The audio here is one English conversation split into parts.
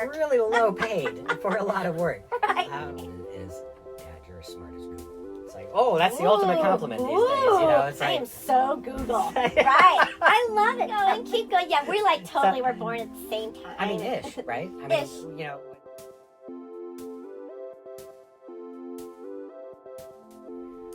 work. Really low paid for a lot of work. Right. Is, Dad, you're as smart as Google. It's like, oh, that's the ultimate compliment these days. You know, it's I like, am so Google. Right. I love it. Go and keep going. Yeah, we're like totally were born at the same time. I mean, ish, right? I mean, Ish. you know.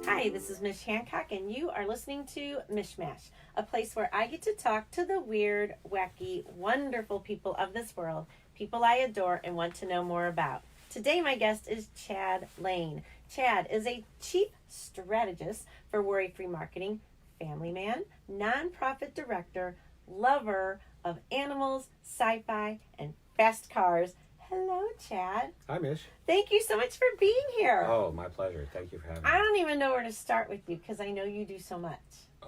Hi, this is Mish Hancock, and you are listening to MichMash, a place where I get to talk to the weird, wacky, wonderful people of this world, people I adore and want to know more about. Today, my guest is Chad Lane. Chad is a chief strategist for worry-free marketing, family man, nonprofit director, lover of animals, sci-fi, and fast cars. Hello, Chad. Hi, Mish. Thank you so much for being here. Oh, my pleasure. Thank you for having me. I don't even know where to start with you because I know you do so much.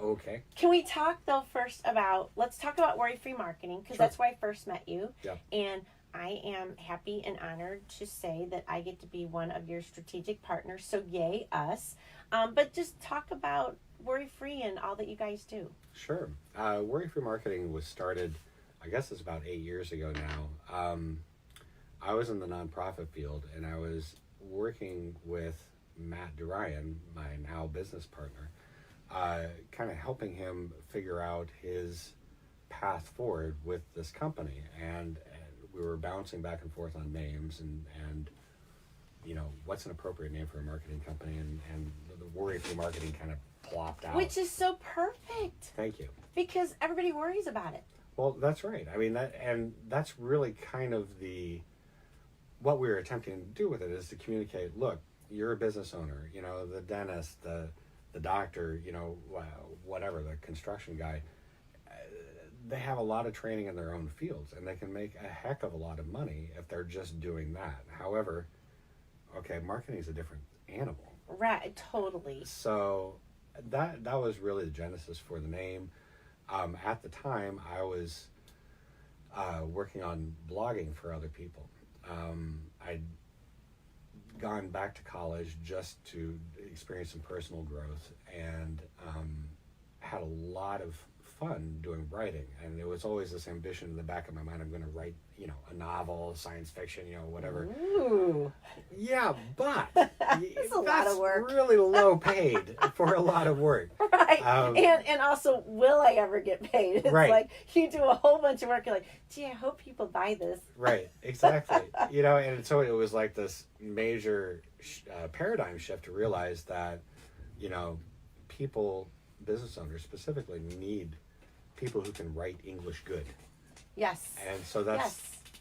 Okay. Can we talk though first about, let's talk about worry-free marketing because Sure. that's where I first met you. Yeah. And I am happy and honored to say that I get to be one of your strategic partners. So yay, us. But just talk about worry-free and all that you guys do. Sure. Worry-free marketing was started, I guess it's about 8 years ago now. I was in the nonprofit field, and I was working with Matt Durian, my now business partner, kind of helping him figure out his path forward with this company. And we were bouncing back and forth on names and you know, what's an appropriate name for a marketing company, and the worry-free marketing kind of plopped out. Which is so perfect Thank you. because everybody worries about it. Well, that's right. I mean, that's really kind of what we were attempting to do with it is to communicate, look, you're a business owner, you know, the dentist, the doctor, you know, whatever, the construction guy, they have a lot of training in their own fields, and they can make a heck of a lot of money if they're just doing that. However, okay, marketing is a different animal. Right, totally. So that was really the genesis for the name. At the time, I was working on blogging for other people. I'd gone back to college just to experience some personal growth, and had a lot of fun doing writing. And it was always this ambition in the back of my mind, I'm going to write, you know, a novel, science fiction, you know, whatever. Ooh. Yeah, but That's a lot of work. really low paid for a lot of work. Right. And also, will I ever get paid? It's Right. like you do a whole bunch of work. You're like, gee, I hope people buy this. Right, exactly. You know, and so it was like this major paradigm shift to realize that, you know, business owners specifically, need people who can write English good. Yes. And so that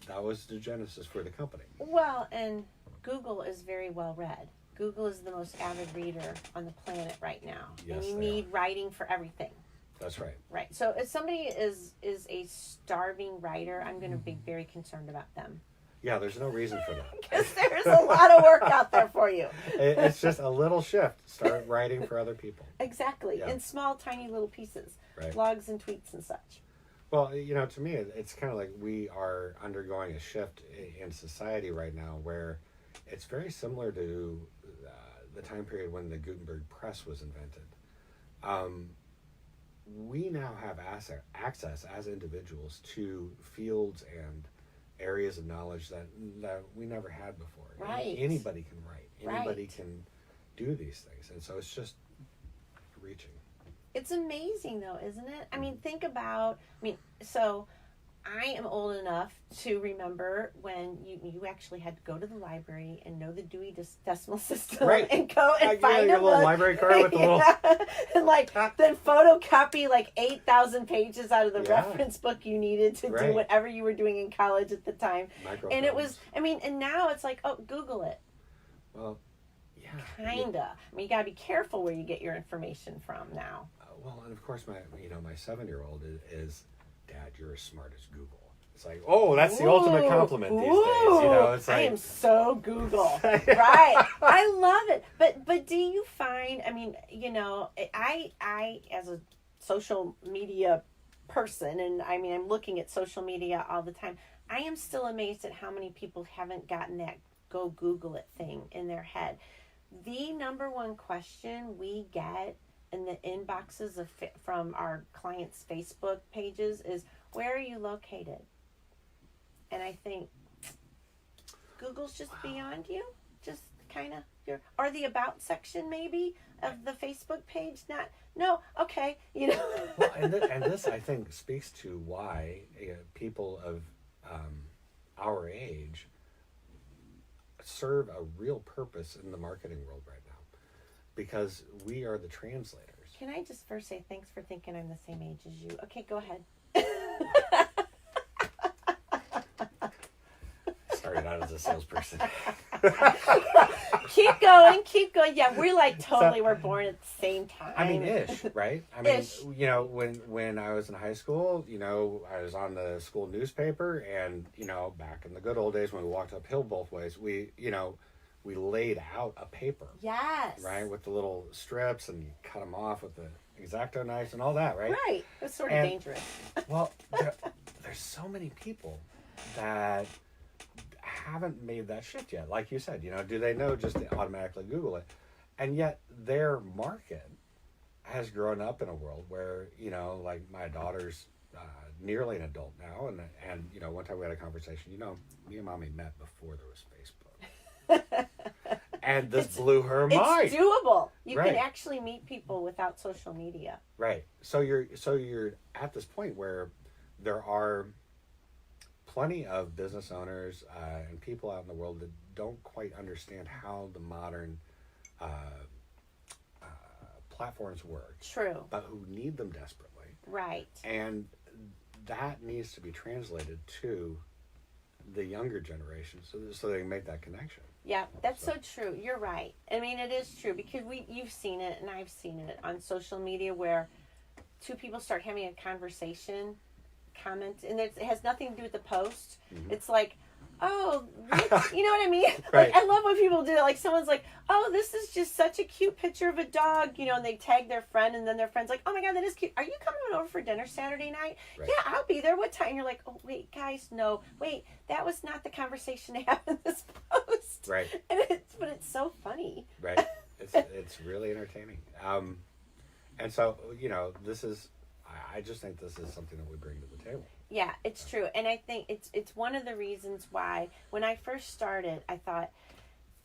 was the genesis for the company. Well, and Google is very well read. Google is the most avid reader on the planet right now. Yes, and you they need writing for everything. That's right. Right. So if somebody is a starving writer, I'm going to be very concerned about them. Yeah, there's no reason for that. Because there's a lot of work out there for you. It's just a little shift. Start writing for other people. Exactly. Yeah. In small, tiny little pieces. Right. Blogs and tweets and such. Well, you know, to me, it's kind of like we are undergoing a shift in society right now where it's very similar to the time period when the Gutenberg press was invented. We now have access as individuals to fields and areas of knowledge that we never had before. Right. Anybody can write. Anybody Right. can do these things. And so it's just reaching. It's amazing though, isn't it? I mean, think about, so I am old enough to remember when you actually had to go to the library and know the Dewey Decimal System, Right. and go and find your a little book. library card with the little... and like then photocopy like 8,000 pages out of the Yeah. reference book you needed to do Right. whatever you were doing in college at the time. And it Microfilms. was, and now it's like, oh, Google it. Well, yeah. Kinda. You gotta be careful where you get your information from now. Well, and of course, my 7-year-old is, Dad, you're as smart as Google. It's like, oh, that's the ultimate compliment these days. You know, it's like, I am so Google. Right. I love it. But do you find, I as a social media person, and I'm looking at social media all the time, I am still amazed at how many people haven't gotten that go Google it thing in their head. The number one question we get in the inboxes from our clients' Facebook pages is, where are you located? And I think, Google's just beyond you? Just kind of or the about section maybe of the Facebook page? Not, no, okay, you know. Well, and this I think speaks to why people of our age serve a real purpose in the marketing world right now, because we are the translators. Can I just first say thanks for thinking I'm the same age as you? Okay, go ahead. Started out as a salesperson. Keep going, keep going. Yeah, we're like totally we're born at the same time. I mean, ish, right? I mean, Ish. you know, when I was in high school, you know, I was on the school newspaper, and you know, back in the good old days when we walked uphill both ways, we laid out a paper. Yes. Right, with the little strips, and you cut them off with the X-Acto knives and all that, right? Right. It was sort of dangerous. Well, there's so many people that haven't made that shift yet. Like you said, you know, do they know just to automatically Google it? And yet their market has grown up in a world where, you know, like my daughter's nearly an adult now, and you know, one time we had a conversation, you know, me and Mommy met before there was Facebook. And this blew her mind. It's doable. You Right. can actually meet people without social media. Right. So you're at this point where there are plenty of business owners and people out in the world that don't quite understand how the modern platforms work. True. But who need them desperately. Right. And that needs to be translated to the younger generation so they can make that connection. Yeah, that's so true. You're right. I mean, it is true because you've seen it and I've seen it on social media where two people start having a conversation, comment, and it has nothing to do with the post. Mm-hmm. It's like, oh, you know what I mean? Right. Like, I love when people do it. Like, someone's like, oh, this is just such a cute picture of a dog, you know, and they tag their friend, and then their friend's like, oh my God, that is cute. Are you coming over for dinner Saturday night? Right. Yeah, I'll be there. What time? And you're like, oh, wait, guys, no. Wait, that was not the conversation to have in this post. Right. And but it's so funny. Right. It's really entertaining. And so, you know, I just think this is something that we bring to the table. Yeah, it's true. And I think it's one of the reasons why when I first started, I thought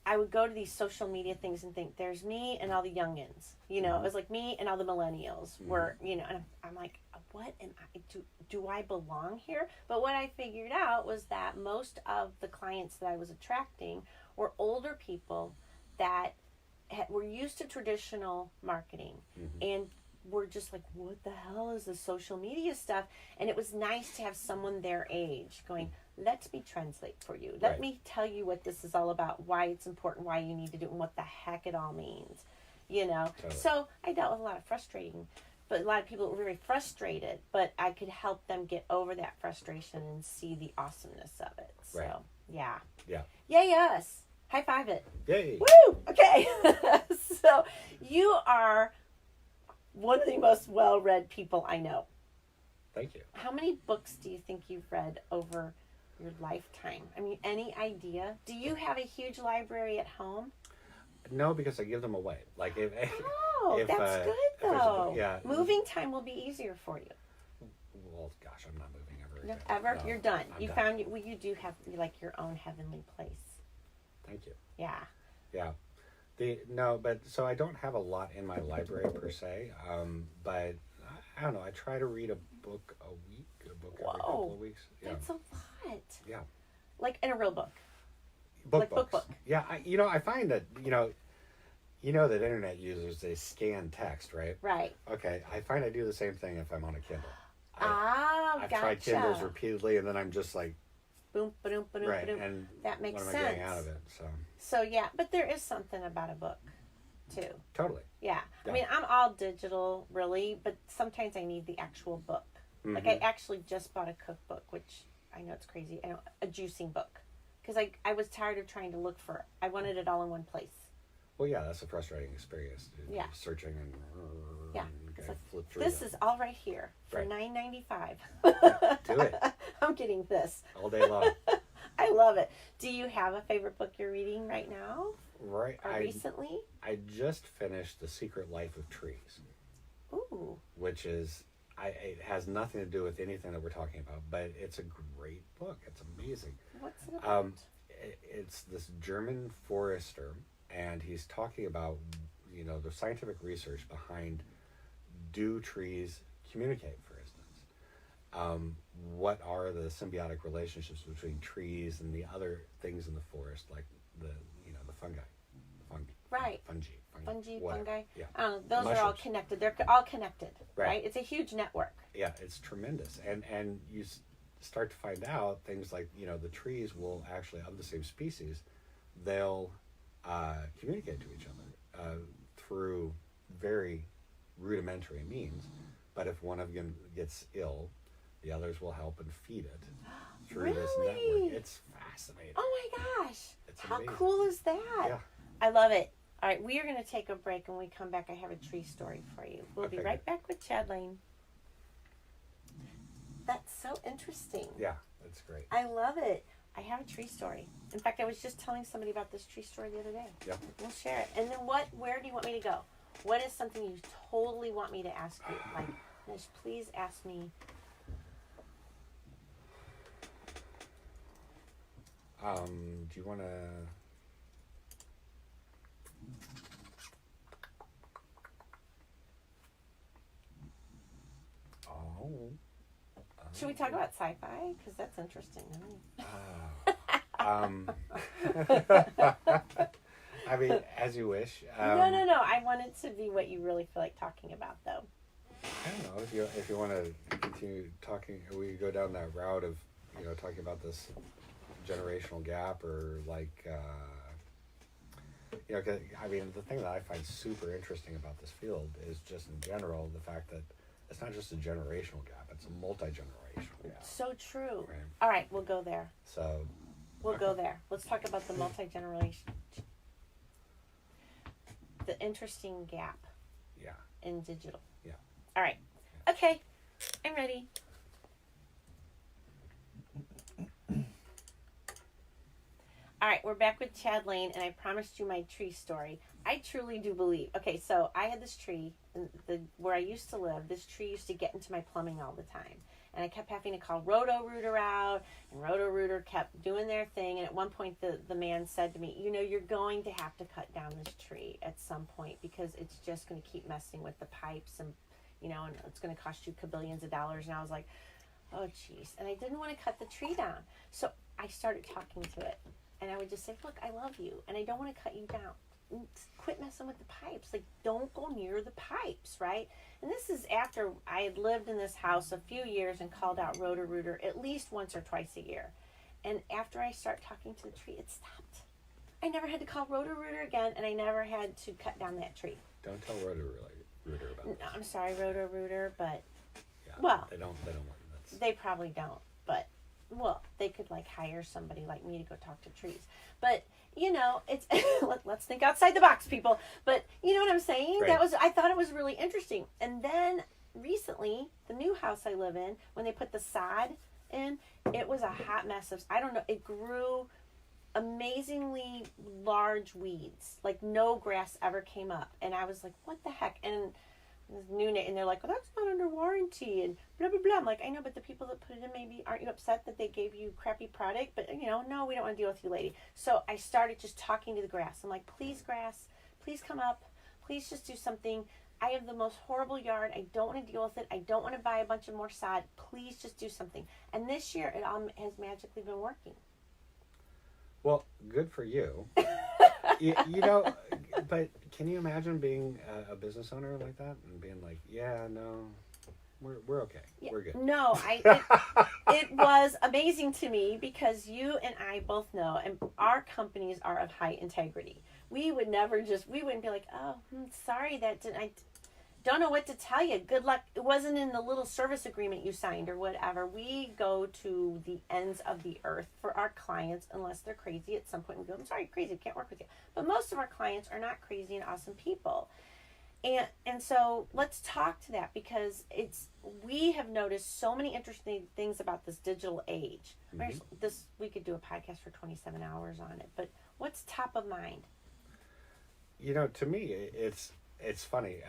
I would go to these social media things and think there's me and all the youngins. You know, it was like me and all the millennials were, you know, and I'm like, what am I, do I belong here? But what I figured out was that most of the clients that I was attracting were older people that were used to traditional marketing and were just like, what the hell is this social media stuff? And it was nice to have someone their age going, let me translate for you. Let me tell you what this is all about, why it's important, why you need to do it, and what the heck it all means. You know? Totally. So I dealt with a lot of people were very frustrated, but I could help them get over that frustration and see the awesomeness of it. So, yeah. Yeah. Yay us. High five it. Yay. Woo! Okay. So you are one of the most well-read people I know. Thank you. How many books do you think you've read over your lifetime? I mean, any idea? Do you have a huge library at home? No, because I give them away. Like if that's good though. Yeah. Moving time will be easier for you. Well, gosh, I'm not moving ever. No, Again. ever? No, You're done. I'm You done. found you do have like your own heavenly place. Thank you. Yeah. Yeah. But so I don't have a lot in my library per se. But I don't know. I try to read a book a week, every couple of weeks. Yeah. That's a lot. Yeah. Like in a real book. Book. Yeah. I find that that internet users, they scan text, right? Right. Okay. I find I do the same thing if I'm on a Kindle. I've gotcha. tried Kindles repeatedly, and then I'm just like, boom, ba-doom, ba-doom, right. ba-doom. And that makes what sense. am I getting out of it? So yeah, but there is something about a book, too. Totally. Yeah. Yeah. I mean, I'm all digital, really, but sometimes I need the actual book. Mm-hmm. Like, I actually just bought a cookbook, which I know it's crazy. A juicing book. Because I was tired of trying to look for it. I wanted it all in one place. Well, yeah, that's a frustrating experience. Yeah. Searching and Yeah. okay, Like, flip through this them. is all right here for Right. $9.95. Do it. I'm getting this. All day long. I love it. Do you have a favorite book you're reading right now? Right. Or recently? I just finished The Secret Life of Trees. Ooh. Which is, it has nothing to do with anything that we're talking about, but it's a great book. It's amazing. What's it about? it's this German forester, and he's talking about, you know, the scientific research behind do trees communicate, for instance. What are the symbiotic relationships between trees and the other things in the forest, like the fungi, Right. fungi, fungi. Yeah. Those are all Mushrooms. connected. They're all connected, Right. right? It's a huge network. Yeah, it's tremendous, and you start to find out things like, you know, the trees will actually, of the same species, they'll communicate to each other through very rudimentary means. But if one of them gets ill, the others will help and feed it through this Really? network. It's fascinating. Oh my gosh. It's How amazing. cool is that? Yeah. I love it. All right, we are going to take a break. When we come back, I have a tree story for you. We'll be Okay, right back with Chad Lane. That's so interesting. Yeah, that's great. I love it. I have a tree story. In fact, I was just telling somebody about this tree story the other day. Yeah. We'll share it. And then where do you want me to go? What is something you totally want me to ask you? Like, Mish, please ask me. Do you want to... Should we talk about sci-fi? Because that's interesting. I mean, as you wish. No. I want it to be what you really feel like talking about, though. I don't know if you want to continue talking. We go down that route of, you know, talking about this generational gap, or like, you know, 'cause, I mean, the thing that I find super interesting about this field is just in general the fact that it's not just a generational gap; it's a multi-generational gap. So true. Right. All right, we'll go there. So We'll go there. Let's talk about the multi-generation. The interesting gap yeah, in digital. Yeah. All right. Okay. I'm ready. All right, we're back with Chad Lane, and I promised you my tree story. I truly do believe. Okay, so I had this tree where I used to live. This tree used to get into my plumbing all the time. And I kept having to call Roto Rooter out, and Roto Rooter kept doing their thing. And at one point, the man said to me, you know, you're going to have to cut down this tree at some point because it's just going to keep messing with the pipes, and, you know, and it's going to cost you kabillions of dollars. And I was like, oh, jeez. And I didn't want to cut the tree down. So I started talking to it. And I would just say, look, I love you, and I don't want to cut you down. Quit messing with the pipes. Like, don't go near the pipes, right? And this is after I had lived in this house a few years and called out Roto Rooter at least once or twice a year. And after I start talking to the tree, it stopped. I never had to call Roto Rooter again, and I never had to cut down that tree. don't tell Roto Rooter about No, this. I'm sorry, Roto Rooter, but Yeah, well, they don't want that. they probably don't. But well, they could like hire somebody like me to go talk to trees. But you know, it's let's think outside the box, people. But you know what I'm saying? Right. I thought it was really interesting. And then recently, the new house I live in, when they put the sod in, it was a hot mess of, I don't know, it grew amazingly large weeds. Like no grass ever came up. And I was like, what the heck? And this new and they're like, well, that's not under warranty and blah blah blah. I'm like, I know, but the people that put it in, maybe aren't you upset that they gave you crappy product? But you know, no, we don't want to deal with you, lady. So I started just talking to the grass. I'm like, please, grass, please come up, please just do something. I have the most horrible yard. I don't want to deal with it. I don't want to buy a bunch of more sod. Please just do something. And this year it all has magically been working. Well, good for you. you know, but can you imagine being a business owner like that and being like, yeah, no, we're okay. Yeah, We're good. no, it was amazing to me because you and I both know, and our companies are of high integrity. We would never we wouldn't be like, oh, sorry, I don't know what to tell you. Good luck. It wasn't in the little service agreement you signed or whatever. We go to the ends of the earth for our clients unless they're crazy. At some point we go, I'm sorry, crazy, can't work with you. But most of our clients are not crazy and awesome people. And so let's talk to that because we have noticed so many interesting things about this digital age. Mm-hmm. We could do a podcast for 27 hours on it, but what's top of mind? You know, to me, it's funny.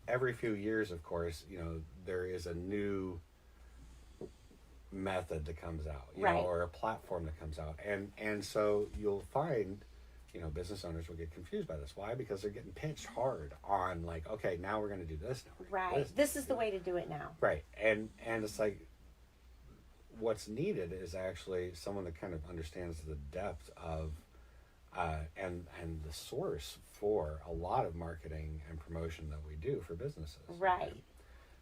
Every few years, of course, you know, there is a new method that comes out, you Right. know, or a platform that comes out, and so you'll find, you know, business owners will get confused by this. Why? Because they're getting pitched hard on, like, okay, now we're going to do this. Now we're gonna do Right. This is the way to do it now. Right. And it's like, what's needed is actually someone that kind of understands the depth of and the source for a lot of marketing and promotion that we do for businesses. Right.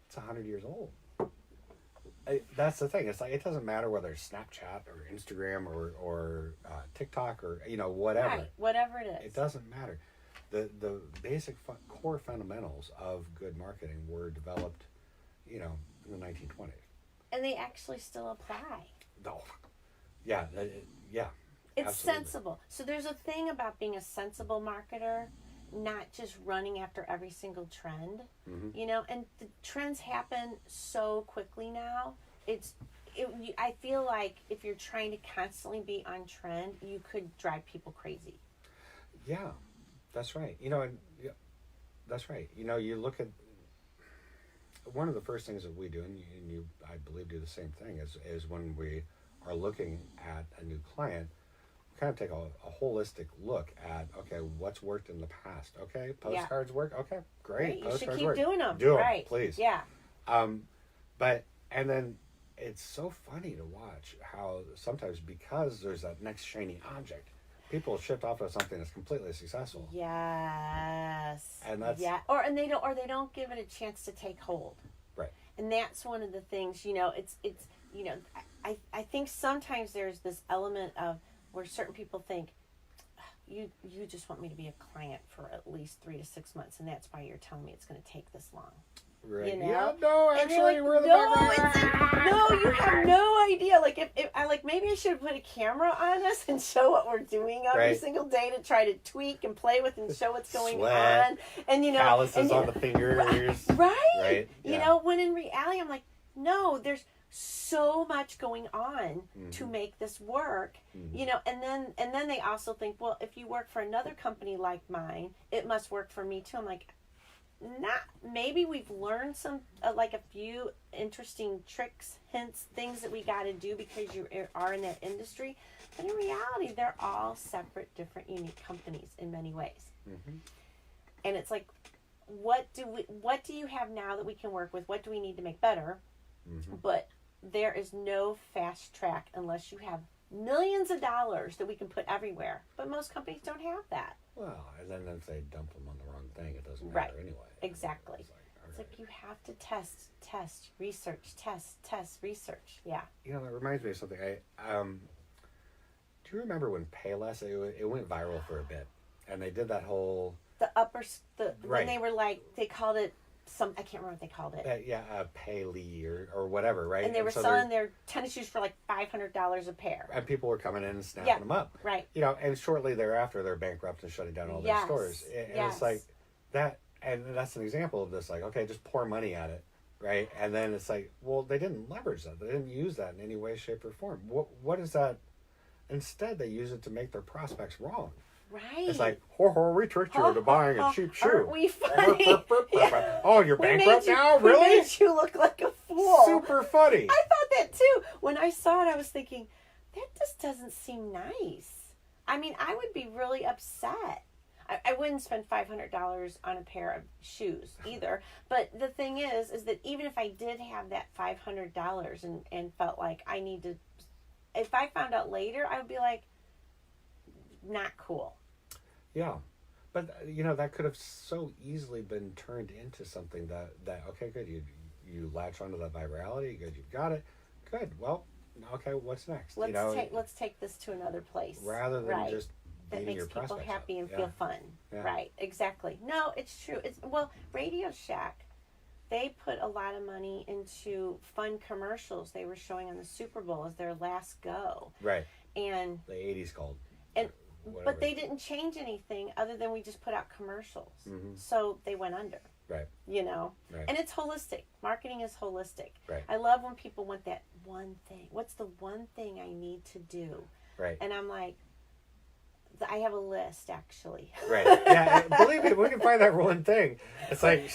It's 100 years old. That's the thing. It's like, it doesn't matter whether it's Snapchat or Instagram or TikTok or, you know, whatever. Right. Whatever it is. It doesn't matter. The basic core fundamentals of good marketing were developed, you know, in the 1920s. And they actually still apply. No. Yeah. Yeah. It's Absolutely. sensible. So there's a thing about being a sensible marketer, not just running after every single trend, you know, and the trends happen so quickly now. I feel like if you're trying to constantly be on trend, you could drive people crazy. Yeah, that's right. You know, and that's right. You know, you look at one of the first things that we do, and you I believe, do the same thing, is when we are looking at a new client, kind of take a holistic look at, okay, what's worked in the past. Okay, postcards work. Okay, great. You should Postcards keep work. doing them. Do them, right. please. Yeah. But and then it's so funny to watch how sometimes, because there's that next shiny object, people shift off of something that's completely successful. Yes. And that's or they don't give it a chance to take hold. right. And that's one of the things, you know, it's you know, I think sometimes there's this element of where certain people think, you just want me to be a client for at least 3 to 6 months, and that's why you're telling me it's going to take this long. Right. You know? Yeah, no, And actually, you're we're the no, you have no idea. Like, if I, like, maybe I should have put a camera on us and show what we're doing every Right. single day to try to tweak and play with and show what's going Sweat, on. And, you know, calluses on the fingers. Right. Right. You Yeah. know, when in reality, I'm like, no, there's so much going on to make this work, you know, and then they also think, well, if you work for another company like mine, it must work for me too. I'm like, maybe we've learned some, like a few interesting tricks, hints, things that we got to do because you are in that industry, but in reality, they're all separate, different, unique companies in many ways. And it's like, what do you have now that we can work with? What do we need to make better? But there is no fast track unless you have millions of dollars that we can put everywhere. But most companies don't have that. Well, and then if they dump them on the wrong thing, it doesn't Right. matter anyway. Exactly. It's It's like you have to test, research, test, research. Yeah. you know, that reminds me of something. Do you remember when Payless, it went viral for a bit, and they did that whole When Right. they were like, they called it I can't remember what they called it. Payley or whatever, right? And they were so selling their tennis shoes for like $500 a pair. and people were coming in and snapping them up. Right. You know, and shortly thereafter, they're bankrupt and shutting down all their Yes. stores. And Yes. it's like that, and that's an example of this. Like, okay, just pour money at it, right? And then it's like, well, they didn't leverage that. They didn't use that in any way, shape, or form. What is that? Instead, they use it to make their prospects wrong. Right. It's like, we tricked you into buying a cheap shoe. Aren't we funny? Yeah. Oh, you're bankrupt now? We Really? made you look like a fool. Super funny. I thought that too. When I saw it, I was thinking, that just doesn't seem nice. I mean, I would be really upset. I wouldn't spend $500 on a pair of shoes either. But the thing is that even if I did have that $500 and felt like I need to, if I found out later, I would be like, not cool. Yeah. But, you know, that could have so easily been turned into something that okay, good, you latch onto that virality, good, you've got it, good, well, okay, what's next? Let's take this to another place. Rather than just that beating makes your people prospects happy up. and Yeah. feel fun. Yeah. Right, exactly. No, it's true. Radio Shack, they put a lot of money into fun commercials they were showing on the Super Bowl as their last go. Right. And The 80s called. And whatever. but they didn't change anything other than we just put out commercials. So they went under. Right. You know? Right. And it's holistic. Marketing is holistic. Right. I love when people want that one thing. What's the one thing I need to do? Right. And I'm like, I have a list, actually. Right. Yeah, believe me, we can find that one thing. It's like,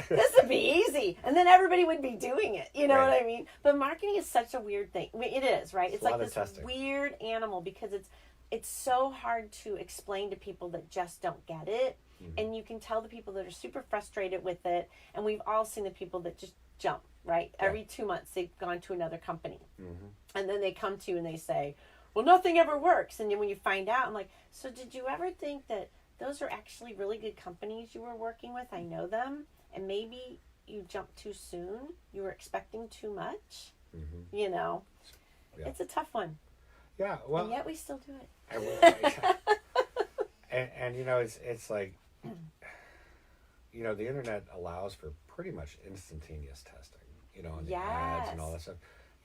This would be easy. And then everybody would be doing it. You know Right. what I mean? But marketing is such a weird thing. I mean, it is, right? It's a like lot of this testing. weird animal because it's so hard to explain to people that just don't get it. Mhm. And you can tell the people that are super frustrated with it. And we've all seen the people that just jump, right? Yeah. Every 2 months they've gone to another company. Mhm. And then they come to you and they say, well, nothing ever works. And then when you find out, I'm like, so did you ever think that those are actually really good companies you were working with? I know them. And maybe you jumped too soon. You were expecting too much. Mhm. You know, Yeah. It's a tough one. Yeah, well, And yet we still do it. I will, and you know, it's like, you know, the internet allows for pretty much instantaneous testing, you know, and the ads and all that stuff.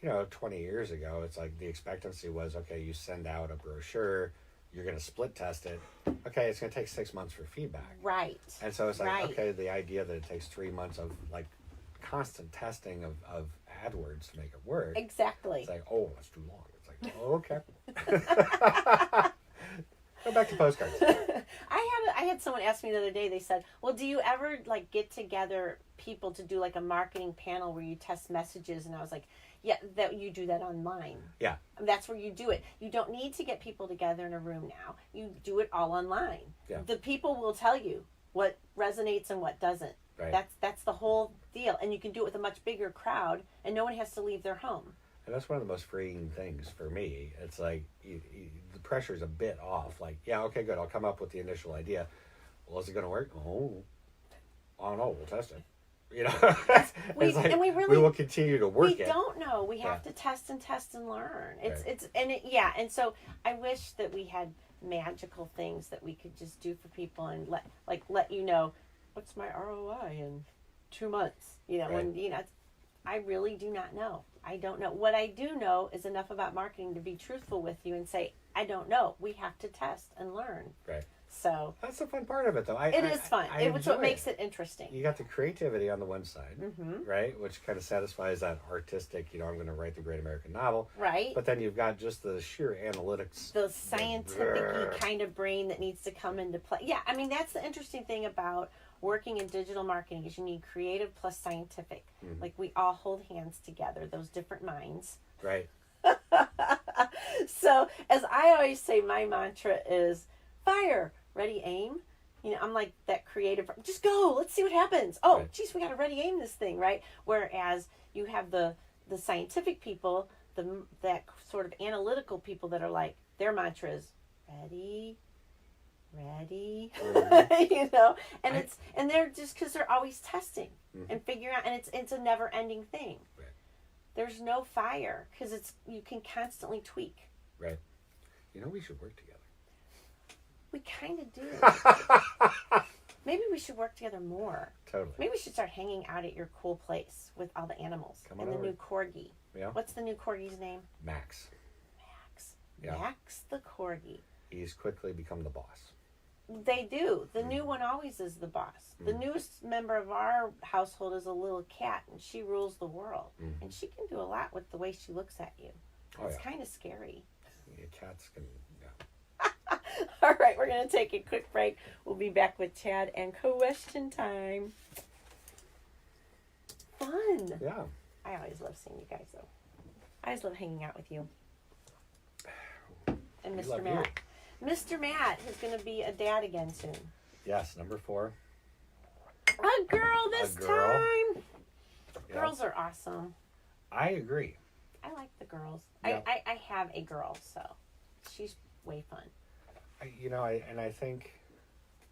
You know, 20 years ago, it's like the expectancy was, okay, you send out a brochure, you're going to split test it. Okay, it's going to take 6 months for feedback. Right. And so it's like, Right. okay, the idea that it takes 3 months of like constant testing of AdWords to make it work. Exactly. It's like, oh, that's too long. It's like, oh, okay. Go back to postcards. I had someone ask me the other day, they said, well, do you ever like get together people to do like a marketing panel where you test messages? And I was like, yeah, that you do that online. Yeah. That's where you do it. You don't need to get people together in a room now. You do it all online. Yeah. The people will tell you what resonates and what doesn't. Right. That's the whole deal. And you can do it with a much bigger crowd and no one has to leave their home. And that's one of the most freeing things for me. It's like the pressure's a bit off. Like, yeah, okay, good. I'll come up with the initial idea. Well, is it going to work? Oh, I don't know. We'll test it. You know, we will continue to work it. We don't know. We have to test and learn. And so I wish that we had magical things that we could just do for people and let you know what's my ROI in 2 months. You know, Right. and I really do not know. I don't know. What I do know is enough about marketing to be truthful with you and say, I don't know. We have to test and learn. Right. So that's the fun part of it, though. It is fun. It's what makes it interesting. You got the creativity on the one side, Mm-hmm. right? Which kind of satisfies that artistic, I'm going to write the great American novel. Right. But then you've got just the sheer analytics. The scientific kind of brain that needs to come into play. Yeah, I mean, that's the interesting thing about working in digital marketing is you need creative plus scientific. Mm-hmm. Like we all hold hands together, those different minds. Right. So, as I always say, my mantra is fire, ready, aim. I'm like that creative, just go, let's see what happens. Oh, right. Geez, we got to ready aim this thing, right? Whereas you have the scientific people, that sort of analytical people that are like, their mantra is ready, Mm-hmm. and they're just because they're always testing Mm-hmm. and figuring out, and it's a never ending thing. Right. There's no fire because you can constantly tweak. Right. We should work together. We kind of do. Maybe we should work together more. Totally. Maybe we should start hanging out at your cool place with all the animals. Come on and the over. new Corgie. Yeah. What's the new Corgie's name? Max. Max. Yeah. Max the Corgi. He's quickly become the boss. They do. The new one always is the boss. The newest member of our household is a little cat, and she rules the world. Mm-hmm. And she can do a lot with the way she looks at you. Oh, It's yeah. kind of scary. Yeah, cats can. Yeah. All right, we're going to take a quick break. We'll be back with Chad and question time. Fun. Yeah. I always love seeing you guys, though. I always love hanging out with you. And We Mr. love Matt. Mr. Matt is going to be a dad again soon. Yes, number 4. A girl this girl. time. Yeah. Girls are awesome. I agree. I like the girls. Yeah. I have a girl, so she's way fun. I think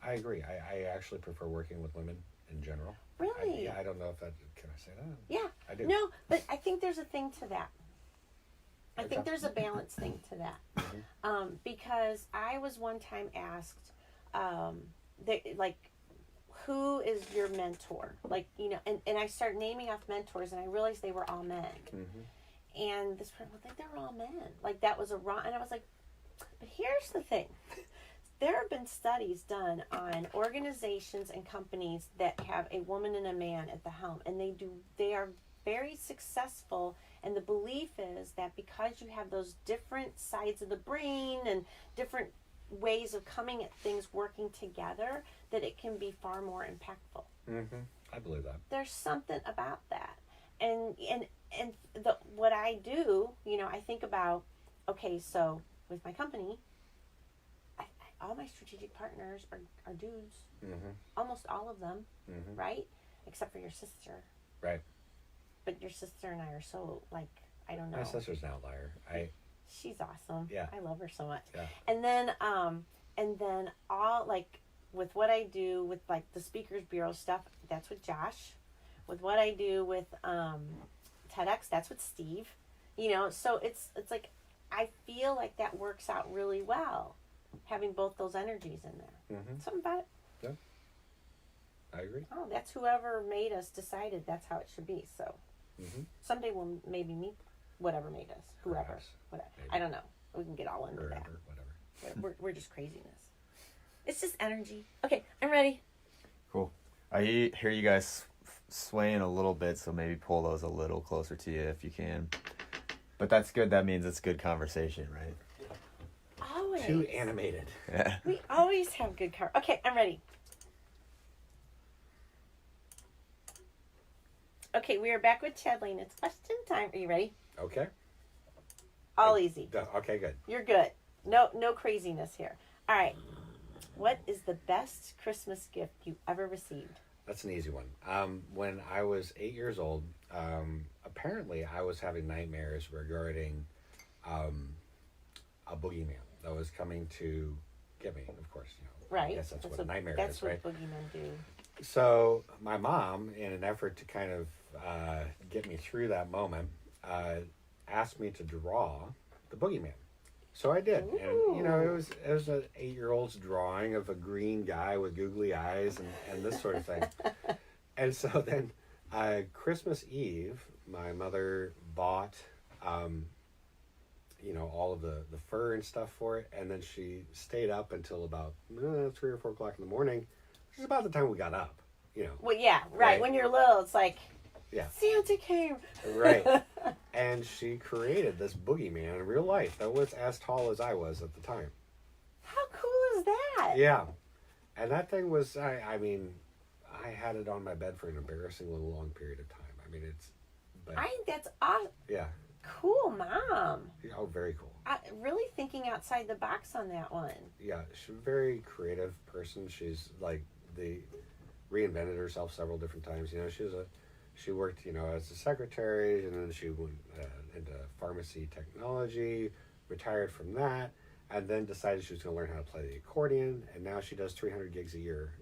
I agree. I actually prefer working with women in general. Really? I don't know if that. Can I say that? Yeah. I do. No, but I think there's a thing to that. I think Okay. there's a balance thing to that. Because I was one time asked, who is your mentor? And I started naming off mentors, and I realized they were all men. Mm-hmm. And this person was like, they're all men. Like, that was a wrong. And I was like, but here's the thing. There have been studies done on organizations and companies that have a woman and a man at the helm, and they are very successful. And the belief is that because you have those different sides of the brain and different ways of coming at things working together, that it can be far more impactful. I believe that. There's something about that. And what I do, I think about, okay, so with my company, all my strategic partners are dudes. Almost all of them, right? Except for your sister. Right. But your sister and I are so, like, I don't know. My sister's an outlier. She's awesome. Yeah. I love her so much. Yeah. And then all, like, with what I do with, like, the Speakers Bureau stuff, that's with Josh. With what I do with TEDx, that's with Steve. So it's like, I feel like that works out really well, having both those energies in there. Something about it. Yeah. I agree. Oh, that's whoever made us decided that's how it should be. So someday we'll maybe meet whatever made us, whoever, Perhaps. whatever. Maybe. I don't know. We can get all into that. Whatever. We're just craziness. It's just energy. Okay, I'm ready. Cool. I hear you guys swaying a little bit, so maybe pull those a little closer to you if you can. But that's good. That means it's good conversation, right? Always. Too animated. Yeah. We always have good Okay, I'm ready. Okay, we are back with Chad Lane. It's question time. Are you ready? Okay. All easy. Okay, good. You're good. No craziness here. All right. What is the best Christmas gift you ever received? That's an easy one. When I was 8 years old, apparently I was having nightmares regarding a boogeyman that was coming to get me, of course. Right. I guess that's what a nightmare that's is, right? what boogeymen do. So my mom, in an effort to kind of get me through that moment, asked me to draw the boogeyman. So I did. Ooh. And, it was an 8-year-old's drawing of a green guy with googly eyes and this sort of thing. And so then Christmas Eve, my mother bought, all of the fur and stuff for it. And then she stayed up until about 3 or 4 o'clock in the morning, which is about the time we got up, Well, yeah, right. When you're little, it's like, yeah, Santa came. Right. And she created this boogeyman in real life that was as tall as I was at the time. How cool is that? Yeah. And that thing was, I had it on my bed for an embarrassingly long period of time. I think that's awesome. Yeah. Cool, Mom. Oh, very cool. Really thinking outside the box on that one. Yeah, she's a very creative person. She's like reinvented herself several different times. She worked, as a secretary, and then she went into pharmacy technology, retired from that, and then decided she was going to learn how to play the accordion, and now she does 300 gigs a year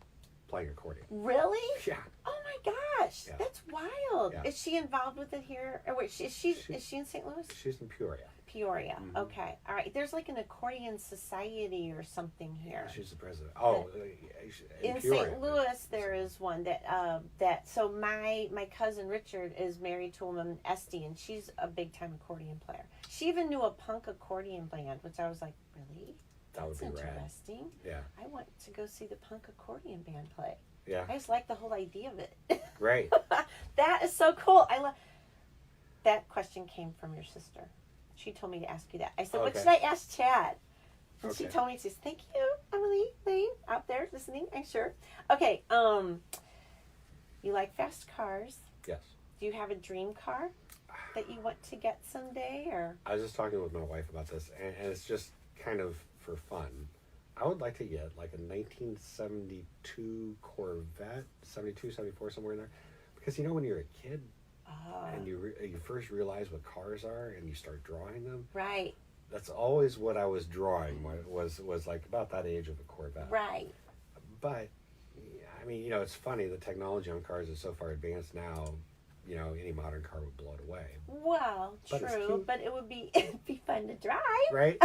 playing accordion. Really? Yeah. Oh my gosh, Yeah. that's wild. Yeah. Is she involved with it here? Or wait, is she in St. Louis? She's in Peoria. Peoria. Mhm. Okay. All right. There's like an Accordion Society or something here. She's the president. Oh, In Peoria. St. Louis, there is one that. So my cousin Richard is married to a woman, Esty, and she's a big time accordion player. She even knew a punk accordion band, which I was like, really? That would That's be rad. interesting. Yeah. I want to go see the punk accordion band play. Yeah. I just like the whole idea of it. Great. That is so cool. I love. That question came from your sister. She told me to ask you that. I said, "What Okay. should I ask Chad?" And she Okay. told me, she says, "Thank you, Emily Lane, out there listening, I'm sure." Okay. You like fast cars? Yes. Do you have a dream car that you want to get someday, or? I was just talking with my wife about this, and it's just kind of for fun. I would like to get like a 1972 Corvette, 72, 74, somewhere in there. Because when you're a kid and you first realize what cars are and you start drawing them, Right. that's always what I was drawing, was like about that age of a Corvette. Right. But, it's funny, the technology on cars is so far advanced now, any modern car would blow it away. Well, But it's true, cute. but it'd be fun to drive. Right?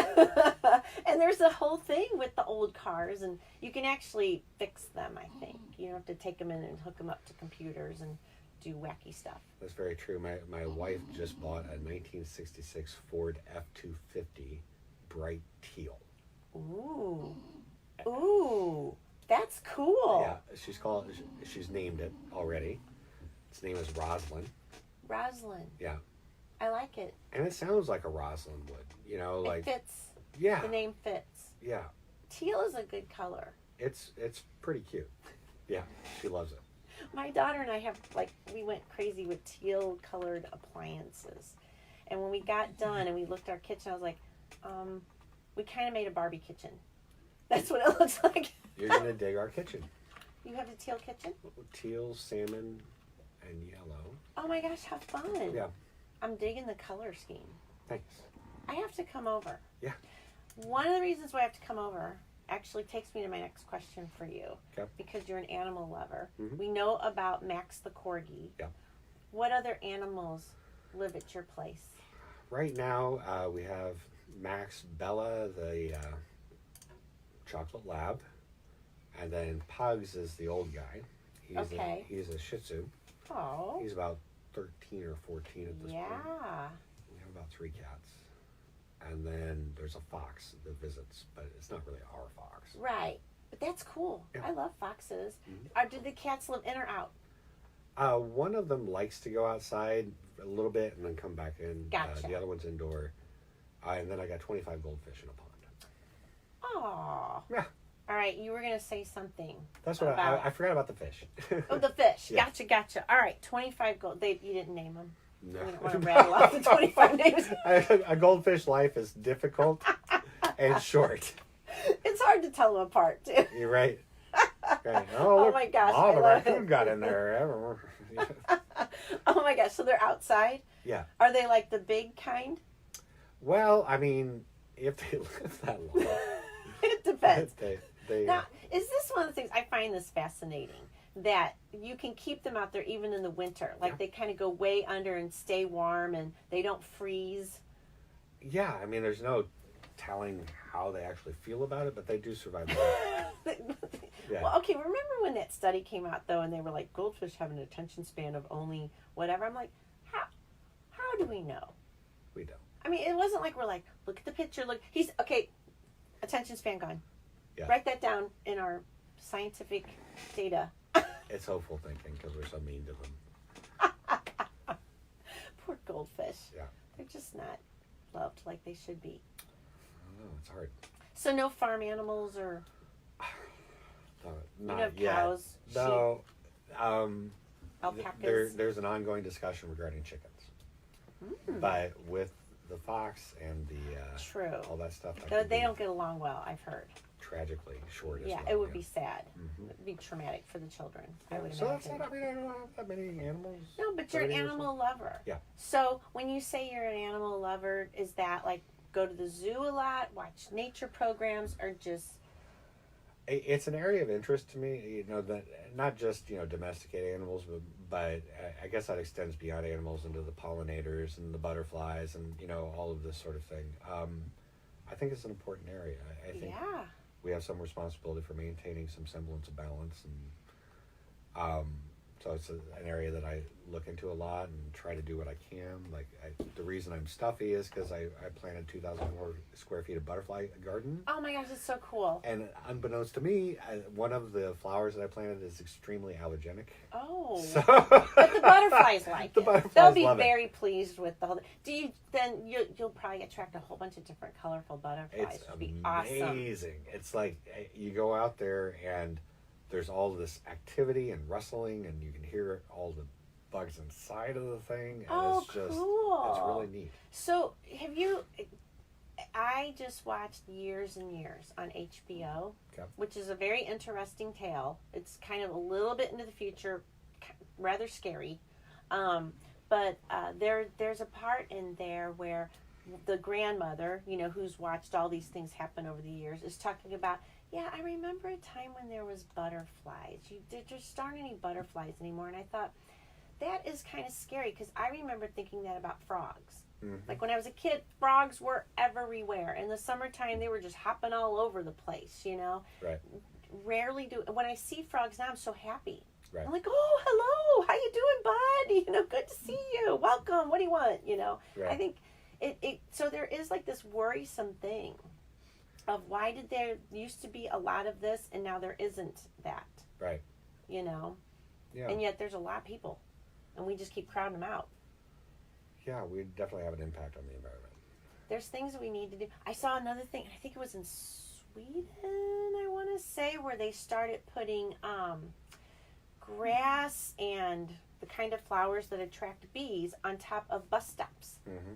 And there's a whole thing with the old cars, and you can actually fix them, I think. You don't have to take them in and hook them up to computers and do wacky stuff. That's very true. My wife just bought a 1966 Ford F-250 bright teal. Ooh. Ooh. That's cool. Yeah, she's named it already. Its name is Roslyn. Roslyn. Yeah. I like it. And it sounds like a Roslyn would, It fits. yeah. The name fits. Yeah. Teal is a good color. It's pretty cute. Yeah, she loves it. My daughter and I we went crazy with teal colored appliances. And when we got done and we looked at our kitchen, I was like, we kind of made a Barbie kitchen. That's what it looks like. You're going to dig our kitchen. You have a teal kitchen? Teal, salmon, and yellow. Oh my gosh, how fun. Yeah. I'm digging the color scheme. Thanks. I have to come over. Yeah. One of the reasons why I have to come over actually takes me to my next question for you. Okay. Because you're an animal lover. Mhm. We know about Max the Corgi. Yeah. What other animals live at your place? Right now, we have Max, Bella, the chocolate lab, and then Pugs is the old guy. He's a Shih Tzu. Oh. He's about 13 or 14 at this point. Yeah. We have about 3 cats. And then there's a fox that visits, but it's not really our fox. Right. But that's cool. Yeah. I love foxes. Mhm. Do the cats live in or out? One of them likes to go outside a little bit and then come back in. Gotcha. The other one's indoor. And then I got 25 goldfish in a pond. Aw. Yeah. All right, you were going to say something. That's what about... I forgot about the fish. Oh, the fish. Yeah. Gotcha. All right, 25 gold. You didn't name them. No. We don't want to rattle off the 25 names. A goldfish life is difficult and short. It's hard to tell them apart, too. You're right. Right. Oh, Look, my gosh, Oh, I the love raccoon it. got in there. Oh, my gosh. So they're outside? Yeah. Are they like the big kind? Well, I mean, if they live that long, It depends. they Now, is this one of the things I find this fascinating? That you can keep them out there even in the winter. Like Yeah. they kind of go way under and stay warm and they don't freeze. yeah, I mean, there's no telling how they actually feel about it, but they do survive. Yeah. Well, okay, remember when that study came out though and they were like goldfish have an attention span of only whatever? I'm like, how do we know? We don't. I mean, it wasn't like we're like, look at the picture, look, he's okay, attention span gone. Yeah. Write that down in our scientific data. It's hopeful thinking because we're so mean to them. Poor goldfish. Yeah. They're just not loved like they should be. I don't know. It's hard. So no farm animals or Not have yet. cows, No. alpacas. There's an ongoing discussion regarding chickens, but with the fox and the True. all that stuff, that They could be don't get along well, I've heard. tragically short. As Yeah, well, it would be sad. Mhm. It'd be traumatic for the children, I would So that's imagine. not. I mean, I don't have that many animals. No, but you're an Everything is- animal lover. Yeah. So when you say you're an animal lover, is that like go to the zoo a lot, watch nature programs, or just It's an area of interest to me. You know, that not just domesticated animals, but I guess that extends beyond animals into the pollinators and the butterflies and all of this sort of thing. I think it's an important area. I think yeah? we have some responsibility for maintaining some semblance of balance, and so it's an area that I look into a lot and try to do what I can. Like the reason I'm stuffy is because I planted 2,000 more square feet of butterfly garden. Oh my gosh, it's so cool. And unbeknownst to me, one of the flowers that I planted is extremely allergenic. Oh. So But the butterflies like The it. butterflies They'll be love it. very pleased with the whole. You'll probably attract a whole bunch of different colorful butterflies. It's It'll be awesome. amazing. It's like you go out there and there's all this activity and rustling, and you can hear all the bugs inside of the thing. And Oh, it's just cool. it's really neat. So have you? I just watched Years and Years on HBO, Okay. which is a very interesting tale. It's kind of a little bit into the future, rather scary. But there's a part in there where the grandmother, who's watched all these things happen over the years, is talking about, yeah, I remember a time when there was butterflies. There just aren't any butterflies anymore. And I thought, that is kind of scary because I remember thinking that about frogs. Mm-hmm. Like when I was a kid, frogs were everywhere. In the summertime, they were just hopping all over the place, Right. Rarely do. When I see frogs now, I'm so happy. Right. I'm like, oh, hello, how you doing, bud? Good to see you. Welcome. What do you want? Right. I think so there is like this worrisome thing of why did there used to be a lot of this and now there isn't that, Right. Yeah. And yet there's a lot of people and we just keep crowding them out. Yeah, we definitely have an impact on the environment. There's things that we need to do. I saw another thing. I think it was in Sweden, I want to say, where they started putting grass and the kind of flowers that attract bees on top of bus stops. Mm-hmm.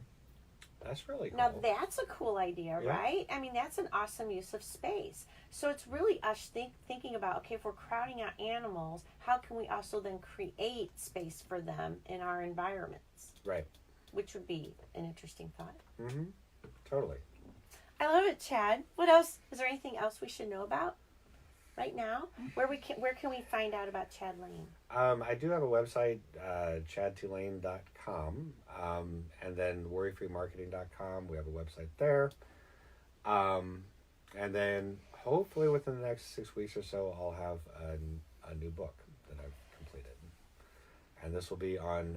That's really cool. Now that's a cool idea, Yeah. right? I mean, that's an awesome use of space. So it's really us thinking about, okay, if we're crowding out animals, how can we also then create space for them in our environments? Right. Which would be an interesting thought. Mm-hmm. Totally. I love it, Chad. What else? Is there anything else we should know about right now? Where can we find out about Chad Lane? I do have a website, chadtulane.com, and then worryfreemarketing.com. We have a website there. And then hopefully within the next 6 weeks or so, I'll have a new book that I've completed. And this will be on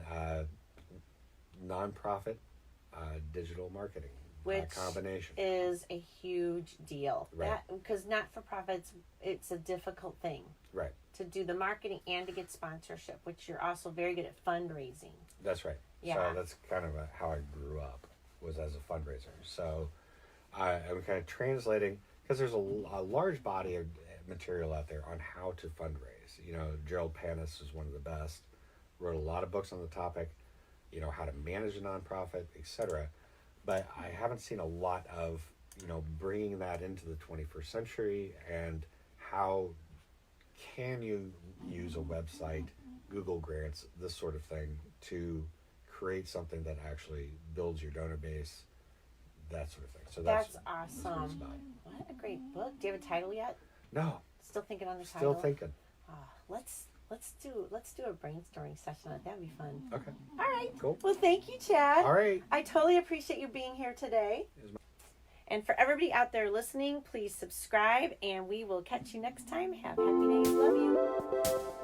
nonprofit digital marketing. Which combination is a huge deal. Right. Because not-for-profits, it's a difficult thing. Right. To do the marketing and to get sponsorship, which you're also very good at fundraising. That's right. Yeah. So that's kind of how I grew up, was as a fundraiser. So I'm kind of translating, because there's a large body of material out there on how to fundraise. You know, Gerald Panis is one of the best, wrote a lot of books on the topic, you know, how to manage a nonprofit, etc. But I haven't seen a lot of, you know, bringing that into the 21st century, and how can you use a website, Google grants, this sort of thing, to create something that actually builds your donor base, that sort of thing. So That's what awesome. it's about. What a great book. Do you have a title yet? No, Still thinking on the still title? thinking. Let's do a brainstorming session on it. That'd be fun. Okay, All right. cool. Well, thank you, Chad. All right. I totally appreciate you being here today. And for everybody out there listening, please subscribe, and we will catch you next time. Have happy days. Love you.